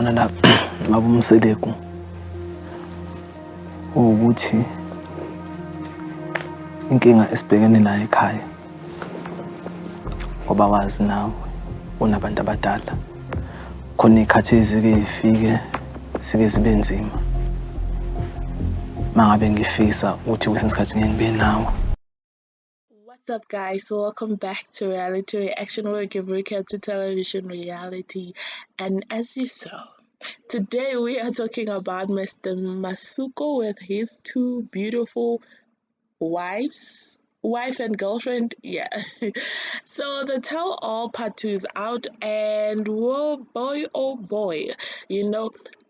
la ngabumseleku ukuthi inkinga esibhekene nayo ekhaya ngoba wazi nawe unabantu abadala khona ikhathi ezike ifike sike sibe nzima mangabe ngifisa ukuthi kwesinsikhathi ngeke ngibe nawe. What's up, guys? So welcome back to Reality Reaction, where we give recap to television reality. And as you saw, today we are talking about Mr. Masuko with his two beautiful wife and girlfriend. Yeah. So the tell all part 2 is out, and whoa boy, oh boy,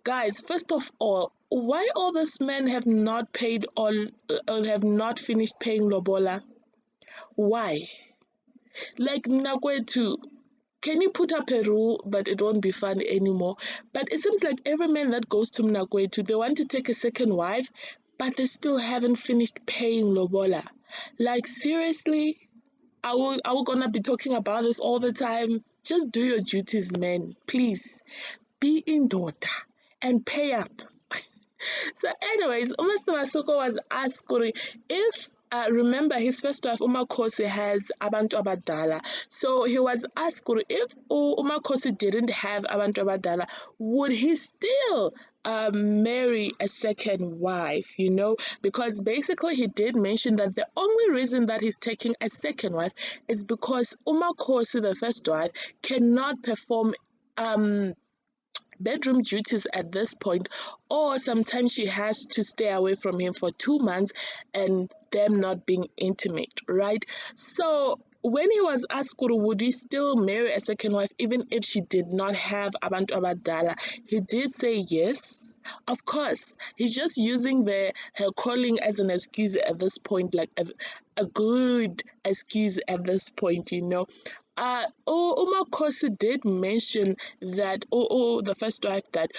guys, first of all, why all these men have not paid have not finished paying lobola? Why? Like Mnakwethu, can you put up a rule but it won't be fun anymore? But it seems like every man that goes to Mnakwethu, they want to take a second wife, but they still haven't finished paying lobola. Like, seriously? Are we gonna be talking about this all the time? Just do your duties, men. Please. Be in daughter and pay up. So anyways, Mr. Masuko was asked if remember his first wife Makhosi has abantu abadala. So he was asked if Makhosi didn't have abantu abadala, would he still marry a second wife, because basically he did mention that the only reason that he's taking a second wife is because Makhosi, the first wife, cannot perform bedroom duties at this point, or sometimes she has to stay away from him for 2 months and them not being intimate, right? So when he was asked would he still marry a second wife even if she did not have abantu abadala, he did say yes. Of course, he's just using her calling as an excuse at this point, like a good excuse at this point. Makhosi did mention that, the first wife, that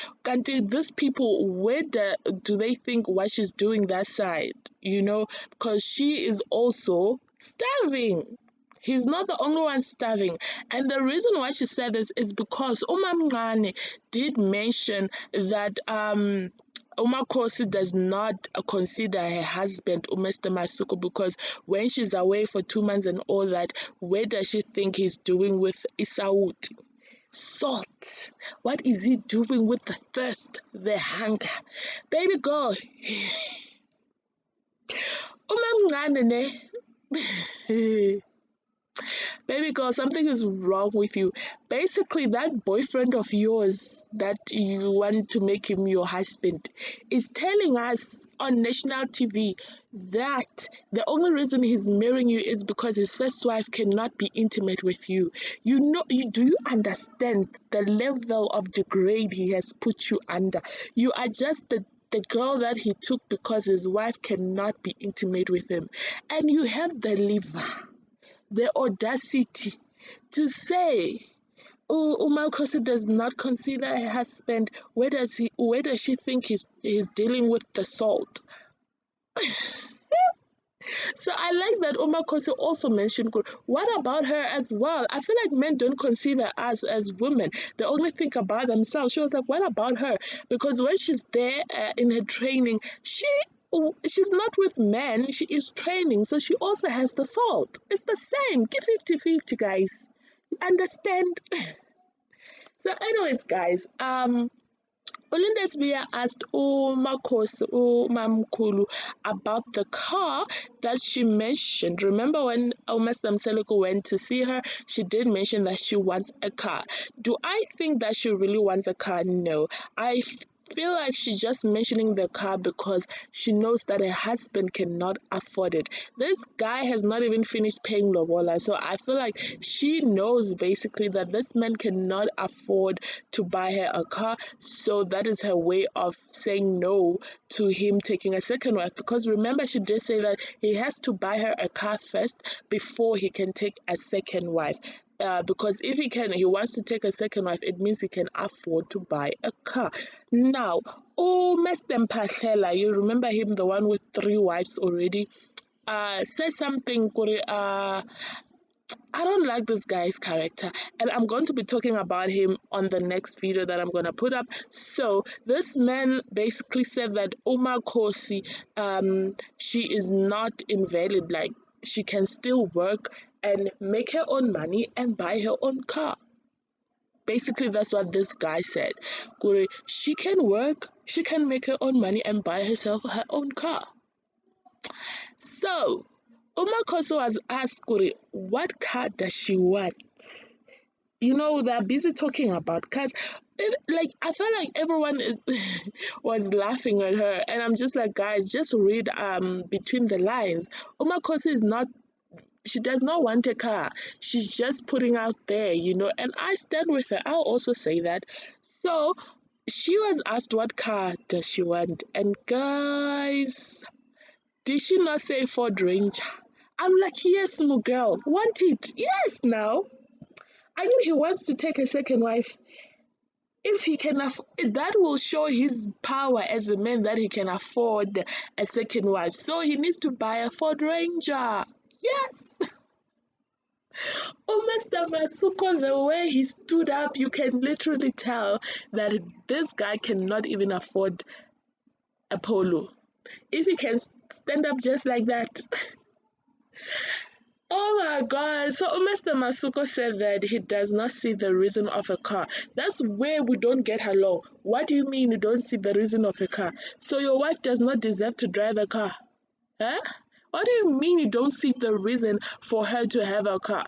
these people, where do they think what she's doing that side? Because she is also starving. He's not the only one starving. And the reason why she said this is because Mncane did mention that Makhosi does not consider her husband, Mr. Masuko, because when she's away for 2 months and all that, where does she think he's doing with Isaud? Salt. What is he doing with the thirst, the hunger? Baby girl. Baby girl, something is wrong with you. Basically, that boyfriend of yours that you want to make him your husband is telling us on national TV that the only reason he's marrying you is because his first wife cannot be intimate with you. Do you understand the level of degrade he has put you under? You are just the girl that he took because his wife cannot be intimate with him. And you have the liver, the audacity to say, Makhosi does not consider her husband. Where does she think he's dealing with the salt? So I like that Makhosi also mentioned, what about her as well? I feel like men don't consider us as women. They only think about themselves. She was like, what about her? Because when she's there in her training, she's not with men, she is training, so she also has the salt. It's the same. Give 50-50, guys. You understand? So anyways, guys, Olindesbia asked Makhosi, Mamkulu, about the car that she mentioned. Remember when Mr. Mseleko went to see her, she did mention that she wants a car. Do I think that she really wants a car? No. I feel like she's just mentioning the car because she knows that her husband cannot afford it. This guy has not even finished paying lobola, so I feel like she knows basically that this man cannot afford to buy her a car, so that is her way of saying no to him taking a second wife. Because remember, she did say that he has to buy her a car first before he can take a second wife. Because if he wants to take a second wife, it means he can afford to buy a car. Now, Mr. Mpahlela, you remember him, the one with 3 wives already, said something, I don't like this guy's character, and I'm going to be talking about him on the next video that I'm going to put up. So this man basically said that Makhosi, she is not invalid, like she can still work and make her own money and buy her own car. Basically, that's what this guy said. Kuri, she can work, she can make her own money and buy herself her own car. So, Makhosi was asked, Kuri, what car does she want? They're busy talking about cars. Like, I felt like everyone was laughing at her, and I'm just like, guys, just read between the lines. Makhosi is not. She does not want a car. She's just putting out there, and I stand with her. I'll also say that. So she was asked what car does she want, and guys, did she not say Ford Ranger? I'm like, yes, my girl, want it? Yes, now. I think he wants to take a second wife. If he can afford, that will show his power as a man that he can afford a second wife. So he needs to buy a Ford Ranger. Yes. Oh, Mr. Masuko, the way he stood up, you can literally tell that this guy cannot even afford a polo. If he can stand up just like that. Oh my God. So Mr. Masuko said that he does not see the reason of a car. That's where we don't get along. What do you mean you don't see the reason of a car? So your wife does not deserve to drive a car? Huh? What do you mean you don't see the reason for her to have a car?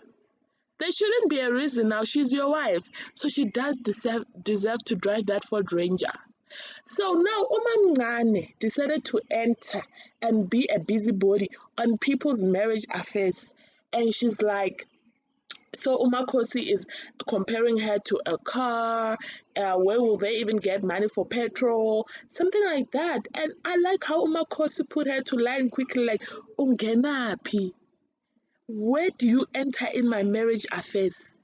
There shouldn't be a reason now. She's your wife. So she does deserve to drive that Ford Ranger. So now Umamngane decided to enter and be a busybody on people's marriage affairs. And she's like, so Makhosi is comparing her to a car. Where will they even get money for petrol? Something like that. And I like how Makhosi put her to line quickly, like, Ungenapi. Where do you enter in my marriage affairs?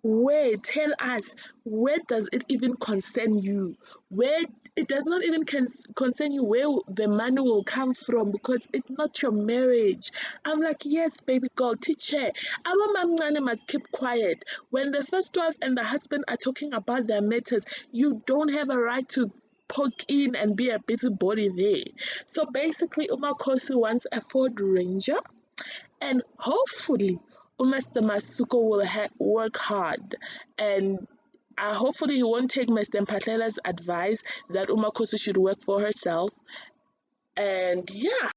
Where? Tell us. Where does it even concern you? Where it does not even concern you where the money will come from because it's not your marriage. I'm like, yes, baby girl, teach her. Our mamngane must keep quiet. When the first wife and the husband are talking about their matters, you don't have a right to poke in and be a busybody there. So basically, Makhosi wants a Ford Ranger and hopefully Mr. Masuko will work hard and hopefully he won't take Mr. Mpatlela's advice that Makhosi should work for herself. And yeah.